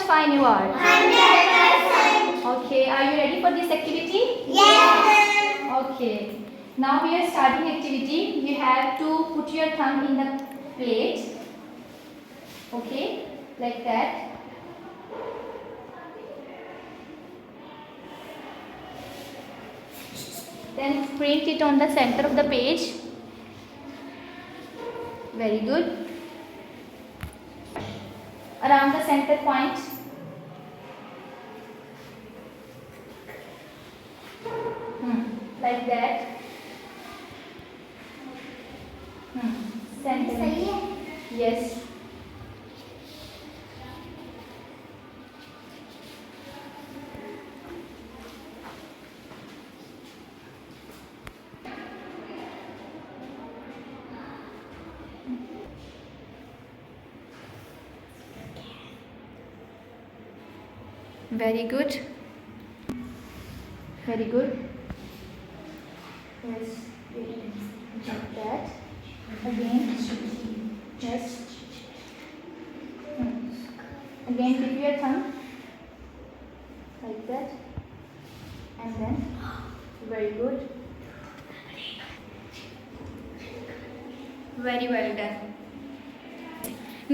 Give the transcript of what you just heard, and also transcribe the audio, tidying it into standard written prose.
fine you are? 100%. Okay, are you ready for this activity? Yes. Okay. Now we are starting activity. You have to put your thumb in the plate. Okay, like that. Then print it on the center of the page. Very good. Around the center point. Like that. Center. Yes. Very good. Very good. Yes. Like that. Again. Yes. Again, dip your thumb. Like that. And then. Very good. Very well done.